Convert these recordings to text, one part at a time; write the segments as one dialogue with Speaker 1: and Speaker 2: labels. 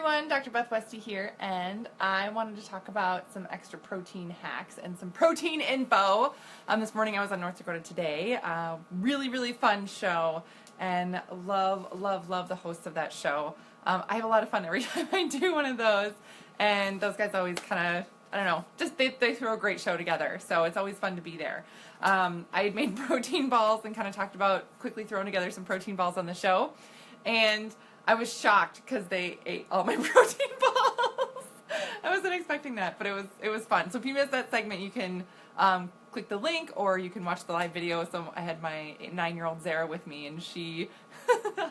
Speaker 1: everyone, Dr. Beth Westy here, and I wanted to talk about some extra protein hacks and some protein info. This morning I was on North Dakota Today. Really fun show, and love the hosts of that show. I have a lot of fun every time I do one of those, and those guys always kind of, I don't know, just they throw a great show together, so it's always fun to be there. I had made protein balls and kind of talked about quickly throwing together some protein balls on the show, and I was shocked because they ate all my protein balls. I wasn't expecting that, but it was fun. So if you missed that segment, you can click the link, or you can watch the live video. So I had my 9-year-old Zara with me, and she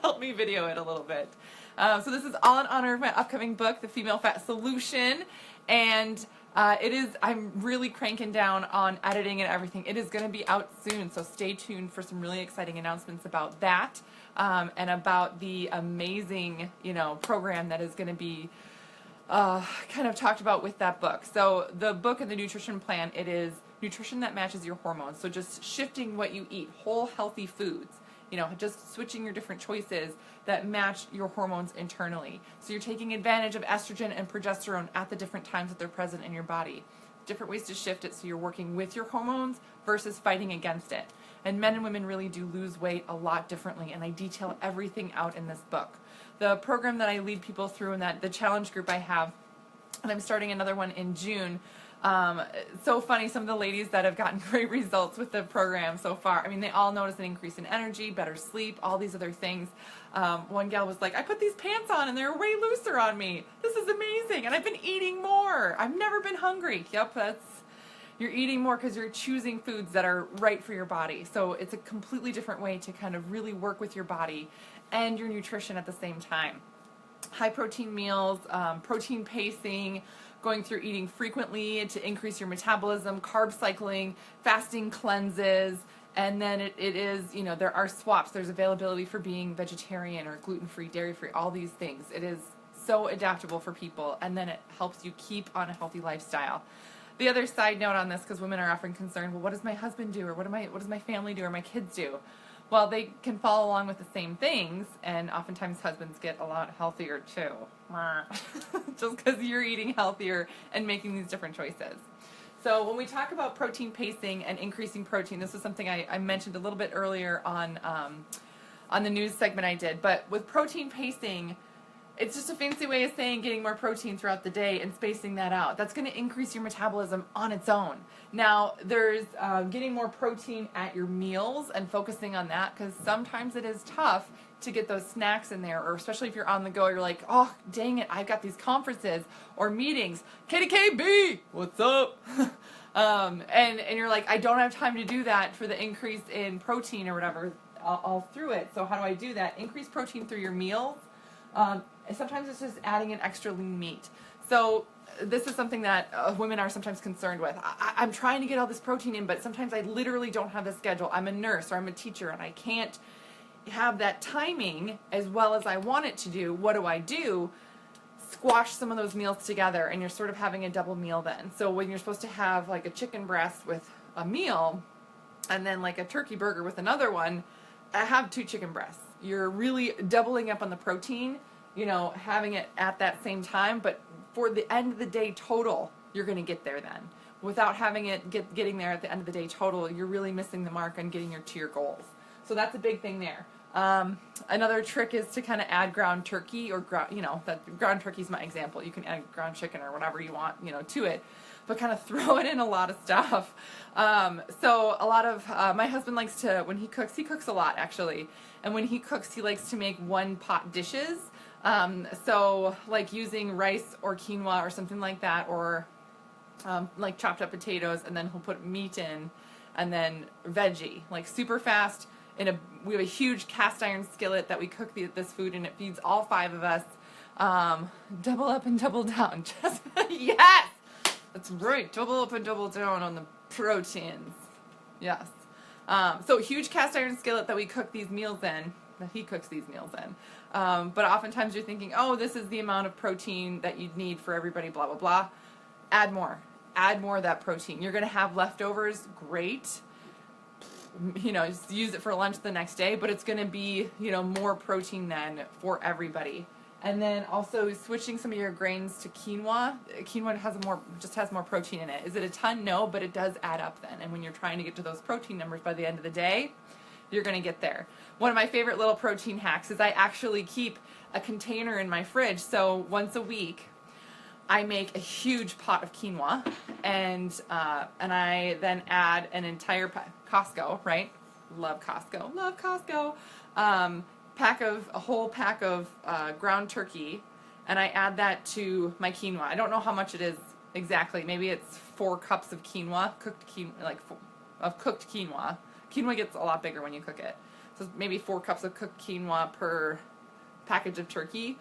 Speaker 1: helped me video it a little bit. So this is all in honor of my upcoming book, The Female Fat Solution, and I'm really cranking down on editing and everything. It is going to be out soon, so stay tuned for some really exciting announcements about that, and about the amazing, program that is going to be kind of talked about with that book. So the book and the nutrition plan, it is nutrition that matches your hormones. So just shifting what you eat, whole healthy foods. Just switching your different choices that match your hormones internally. So you're taking advantage of estrogen and progesterone at the different times that they're present in your body. Different ways to shift it so you're working with your hormones versus fighting against it. And men and women really do lose weight a lot differently, and I detail everything out in this book. The program that I lead people through, and that the challenge group I have, and I'm starting another one in June. So funny, some of the ladies that have gotten great results with the program so far. I mean, they all notice an increase in energy, better sleep, all these other things. One gal was like, I put these pants on and they're way looser on me. This is amazing. And I've been eating more. I've never been hungry. Yep, you're eating more because you're choosing foods that are right for your body. So it's a completely different way to kind of really work with your body and your nutrition at the same time. High protein meals, protein pacing, going through eating frequently to increase your metabolism, carb cycling, fasting cleanses, and then it is, there are swaps. There's availability for being vegetarian or gluten-free, dairy-free, all these things. It is so adaptable for people, and then it helps you keep on a healthy lifestyle. The other side note on this, because women are often concerned, well, what does my husband do, or what does my family do, or my kids do? Well, they can follow along with the same things, and oftentimes husbands get a lot healthier too. Just because you're eating healthier and making these different choices. So when we talk about protein pacing and increasing protein, this is something I mentioned a little bit earlier on the news segment I did. But with protein pacing, it's just a fancy way of saying getting more protein throughout the day and spacing that out. That's going to increase your metabolism on its own. Now, there's getting more protein at your meals and focusing on that, because sometimes it is tough to get those snacks in there, or especially if you're on the go, you're like, oh, dang it, I've got these conferences or meetings. KDKB, what's up? And you're like, I don't have time to do that for the increase in protein or whatever all through it. So how do I do that? Increase protein through your meals. Sometimes it's just adding an extra lean meat. So this is something that women are sometimes concerned with. I'm trying to get all this protein in, but sometimes I literally don't have the schedule. I'm a nurse or I'm a teacher, and I can't have that timing as well as I want it to do. What do? Squash some of those meals together, and you're sort of having a double meal then. So when you're supposed to have like a chicken breast with a meal, and then like a turkey burger with another one, I have 2 chicken breasts. You're really doubling up on the protein, having it at that same time, but for the end of the day total, you're going to get there then. Without having it getting there at the end of the day total, you're really missing the mark on getting to your goals. So that's a big thing there. Another trick is to kind of add ground turkey, or that ground turkey is my example. You can add ground chicken or whatever you want, to it, but kind of throw it in a lot of stuff. So a lot of, my husband likes to, when he cooks a lot actually. And when he cooks, he likes to make one pot dishes. So like using rice or quinoa or something like that, or like chopped up potatoes, and then he'll put meat in, and then veggie, like super fast. We have a huge cast iron skillet that we cook this food in. It feeds all 5 of us. Double up and double down. Just yes, that's right. Double up and double down on the proteins. Yes. So huge cast iron skillet that we cook these meals in. That he cooks these meals in. But oftentimes you're thinking, oh, this is the amount of protein that you'd need for everybody. Blah blah blah. Add more. Add more of that protein. You're going to have leftovers. Great. Just use it for lunch the next day, but it's going to be, more protein then for everybody. And then also switching some of your grains to quinoa. Quinoa has more protein in it. Is it a ton? No, but it does add up then. And when you're trying to get to those protein numbers by the end of the day, you're going to get there. One of my favorite little protein hacks is I actually keep a container in my fridge. So once a week, I make a huge pot of quinoa, and I then add an entire Costco, right? Love Costco. A whole pack of ground turkey, and I add that to my quinoa. I don't know how much it is exactly. Maybe it's 4 cups of quinoa, cooked quinoa. Quinoa gets a lot bigger when you cook it. So maybe 4 cups of cooked quinoa per package of turkey.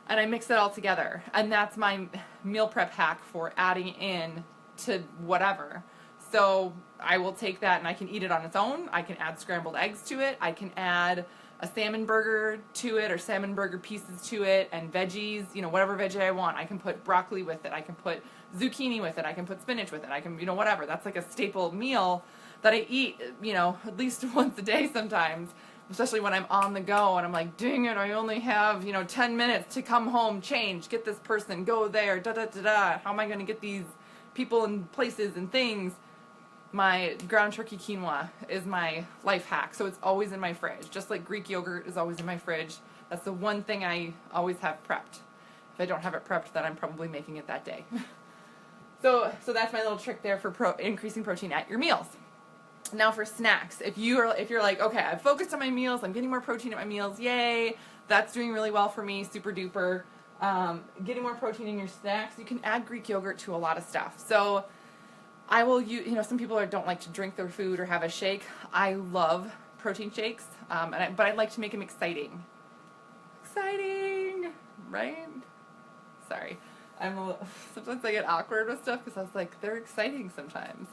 Speaker 1: And I mix it all together. And that's my meal prep hack for adding in to whatever. So I will take that and I can eat it on its own. I can add scrambled eggs to it. I can add a salmon burger to it, or salmon burger pieces to it, and veggies, whatever veggie I want. I can put broccoli with it. I can put zucchini with it. I can put spinach with it. I can, whatever. That's like a staple meal that I eat, at least once a day sometimes, especially when I'm on the go and I'm like, dang it, I only have, 10 minutes to come home, change, get this person, go there, da-da-da-da. How am I going to get these people and places and things? My ground turkey quinoa is my life hack, so it's always in my fridge. Just like Greek yogurt is always in my fridge. That's the one thing I always have prepped. If I don't have it prepped, then I'm probably making it that day. So that's my little trick there for increasing protein at your meals. Now for snacks, if you're like, okay, I've focused on my meals, I'm getting more protein at my meals, yay, that's doing really well for me, super duper. Getting more protein in your snacks, you can add Greek yogurt to a lot of stuff. So I will use, some people don't like to drink their food or have a shake. I love protein shakes, but I like to make them exciting. Exciting, right? Sorry. Sometimes I get awkward with stuff because I was like, they're exciting sometimes.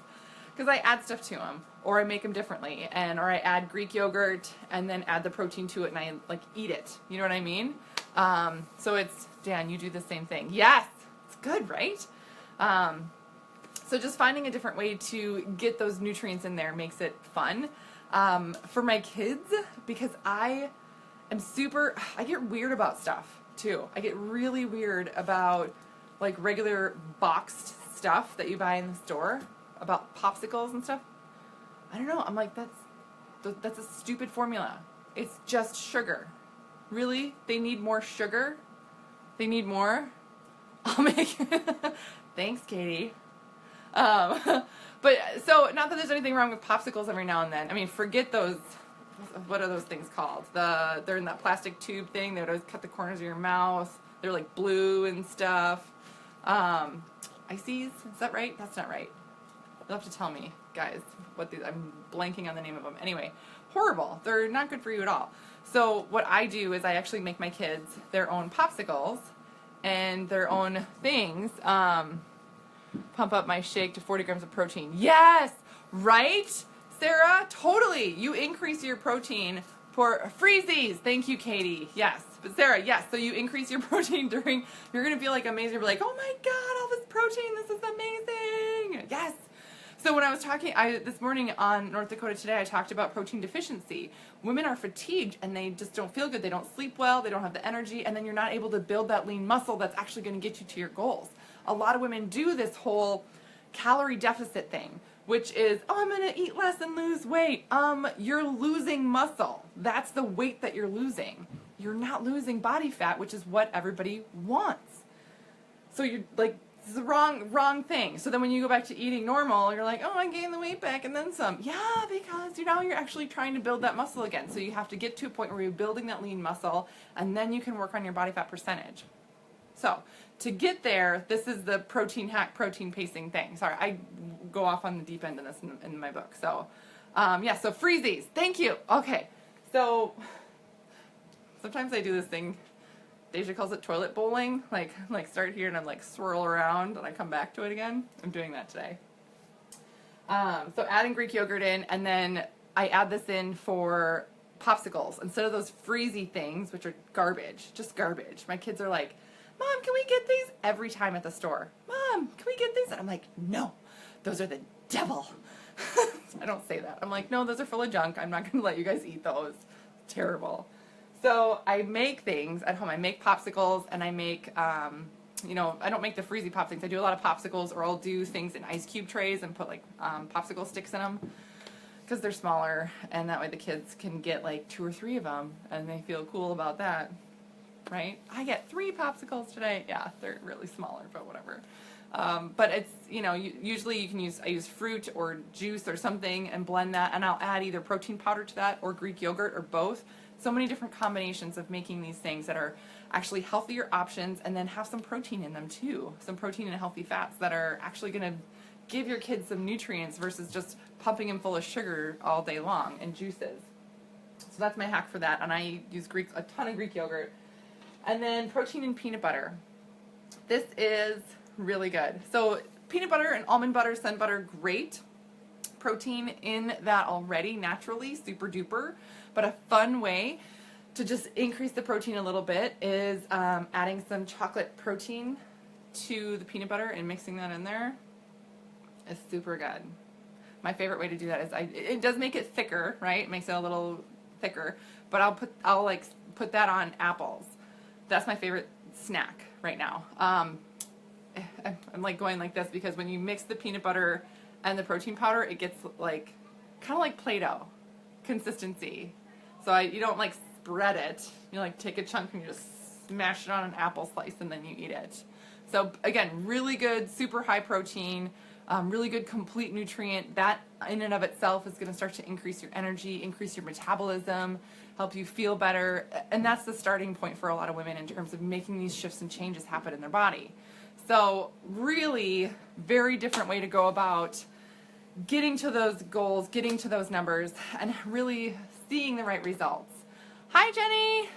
Speaker 1: Because I add stuff to them, or I make them differently, or I add Greek yogurt and then add the protein to it and I eat it. You know what I mean? So it's, Dan, you do the same thing. Yes, it's good, right? So just finding a different way to get those nutrients in there makes it fun. For my kids, because I get weird about stuff too. I get really weird about regular boxed stuff that you buy in the store, about popsicles and stuff. I don't know. I'm like, that's a stupid formula. It's just sugar. Really? They need more sugar? They need more? I'll make Thanks, Katie. But so not that there's anything wrong with popsicles every now and then. I mean, forget those. What are those things called? They're in that plastic tube thing. They would always cut the corners of your mouth. They're like blue and stuff. Ices? Is that right? That's not right. You'll have to tell me, guys, what these. I'm blanking on the name of them. Anyway, horrible. They're not good for you at all. So what I do is I actually make my kids their own popsicles and their own things. Pump up my shake to 40 grams of protein. Yes, right, Sarah? Totally. You increase your protein for freezies. Thank you, Katie. Yes. But Sarah, yes. So you increase your protein during, you're going to feel like amazing. You're like, oh my God, all this protein. This is amazing. Yes. So when I was talking, this morning on North Dakota Today, I talked about protein deficiency. Women are fatigued and they just don't feel good. They don't sleep well. They don't have the energy. And then you're not able to build that lean muscle that's actually going to get you to your goals. A lot of women do this whole calorie deficit thing, which is, oh, I'm going to eat less and lose weight. You're losing muscle. That's the weight that you're losing. You're not losing body fat, which is what everybody wants. So you're like, this is the wrong thing. So then when you go back to eating normal, you're like, oh, I gained the weight back and then some. Yeah, because you're actually trying to build that muscle again. So you have to get to a point where you're building that lean muscle, and then you can work on your body fat percentage. So to get there, this is the protein hack, protein pacing thing. Sorry, I go off on the deep end of this in my book. So, yeah, so freezies. Thank you. Okay, so sometimes I do this thing. Deja calls it toilet bowling. Like start here and I'm like swirl around and I come back to it again. I'm doing that today. So adding Greek yogurt in, and then I add this in for popsicles instead of those freezy things, which are garbage, just garbage. My kids are like, Mom, can we get these? Every time at the store. Mom, can we get these? And I'm like, no, those are the devil. I don't say that. I'm like, no, those are full of junk. I'm not going to let you guys eat those. It's terrible. So I make things at home. I make popsicles, and I make, you know, I don't make the freezy pop things. I do a lot of popsicles, or I'll do things in ice cube trays and put, like, popsicle sticks in them because they're smaller, and that way the kids can get, like, 2 or 3 of them, and they feel cool about that, right? I get 3 popsicles today. Yeah, they're really smaller, but whatever. But it's, you know, usually you can use, I use fruit or juice or something and blend that, and I'll add either protein powder to that or Greek yogurt or both. So many different combinations of making these things that are actually healthier options, and then have some protein in them too. Some protein and healthy fats that are actually going to give your kids some nutrients versus just pumping them full of sugar all day long and juices. So that's my hack for that, and I use a ton of Greek yogurt. And then protein and peanut butter. This is really good. So peanut butter and almond butter, sun butter, great. Protein in that already, naturally, super duper. But a fun way to just increase the protein a little bit is adding some chocolate protein to the peanut butter and mixing that in there. It's super good. My favorite way to do that is it does make it thicker, right? It makes it a little thicker, but I'll like put that on apples. That's my favorite snack right now. I'm like going like this because when you mix the peanut butter and the protein powder, it gets like kind of like Play-Doh consistency. So you don't like spread it. You like take a chunk and you just smash it on an apple slice and then you eat it. So again, really good, super high protein, really good complete nutrient. That in and of itself is going to start to increase your energy, increase your metabolism, help you feel better. And that's the starting point for a lot of women in terms of making these shifts and changes happen in their body. So really very different way to go about getting to those goals, getting to those numbers, and really seeing the right results. Hi, Jenny.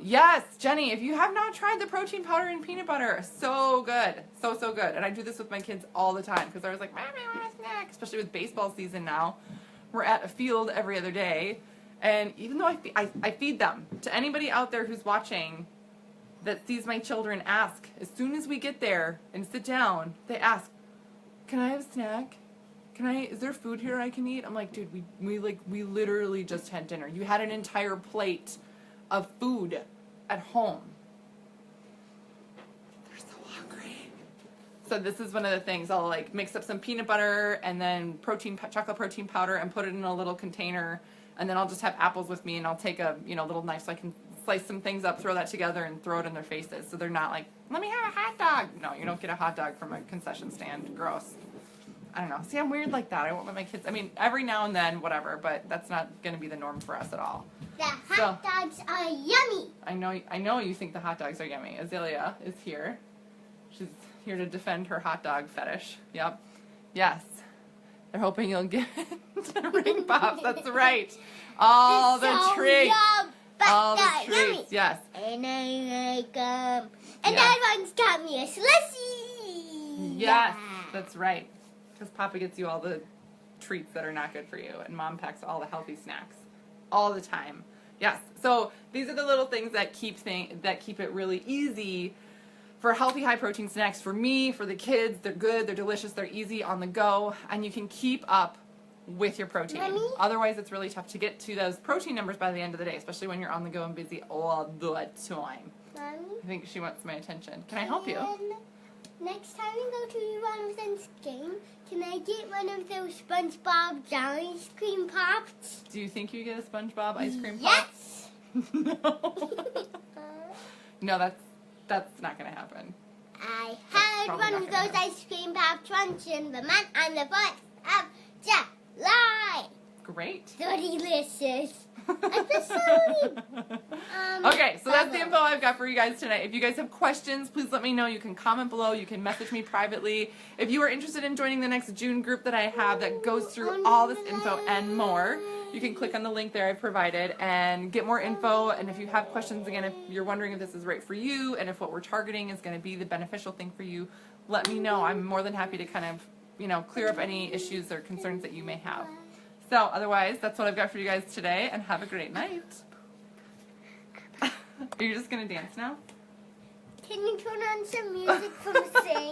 Speaker 1: Yes, Jenny, if you have not tried the protein powder and peanut butter, so good. So good. And I do this with my kids all the time because I was like, Mommy, I want a snack, especially with baseball season now. We're at a field every other day. And even though I feed them, to anybody out there who's watching that sees my children ask, as soon as we get there and sit down, they ask, can I have a snack? Is there food here I can eat? I'm like, dude, we literally just had dinner. You had an entire plate of food at home. They're so hungry. So this is one of the things. I'll like mix up some peanut butter and then chocolate protein powder and put it in a little container. And then I'll just have apples with me, and I'll take a little knife so I can slice some things up, throw that together, and throw it in their faces. So they're not like, let me have a hot dog. No, you don't get a hot dog from a concession stand. Gross. I don't know. See, I'm weird like that. I won't let my kids, I mean, every now and then, whatever, but that's not going to be the norm for us at all.
Speaker 2: The hot dogs are yummy.
Speaker 1: I know you think the hot dogs are yummy. Azalea is here. She's here to defend her hot dog fetish. Yep. Yes. They're hoping you'll get ring pops. That's right. All the treats. All the treats. Yes.
Speaker 2: And I like them. And that one's got me a slushy.
Speaker 1: Yes. That's right. Because Papa gets you all the treats that are not good for you, and Mom packs all the healthy snacks all the time. Yes. So these are the little things that keep it really easy for healthy, high-protein snacks. For me, for the kids, they're good, they're delicious, they're easy on the go, and you can keep up with your protein.
Speaker 2: Mommy?
Speaker 1: Otherwise, it's really tough to get to those protein numbers by the end of the day, especially when you're on the go and busy all the time.
Speaker 2: Mommy?
Speaker 1: I think she wants my attention. Can I help you?
Speaker 2: Next time we go to Ronaldson's game, can I get one of those SpongeBob ice cream pops?
Speaker 1: Do you think you get a SpongeBob ice cream pop?
Speaker 2: Yes!
Speaker 1: No. No, that's not going to happen.
Speaker 2: I had one of those ice cream pops once in the month on the 4th of July.
Speaker 1: Great.
Speaker 2: So delicious. Episode.
Speaker 1: Okay, so that's the info I've got for you guys tonight. If you guys have questions, please let me know. You can comment below. You can message me privately. If you are interested in joining the next June group that I have that goes through all this info and more, you can click on the link there I've provided and get more info. And if you have questions, again, if you're wondering if this is right for you and if what we're targeting is going to be the beneficial thing for you, let me know. I'm more than happy to kind of, clear up any issues or concerns that you may have. So otherwise, that's what I've got for you guys today, and have a great night. Are you just going to dance now?
Speaker 2: Can you turn on some music from Sing?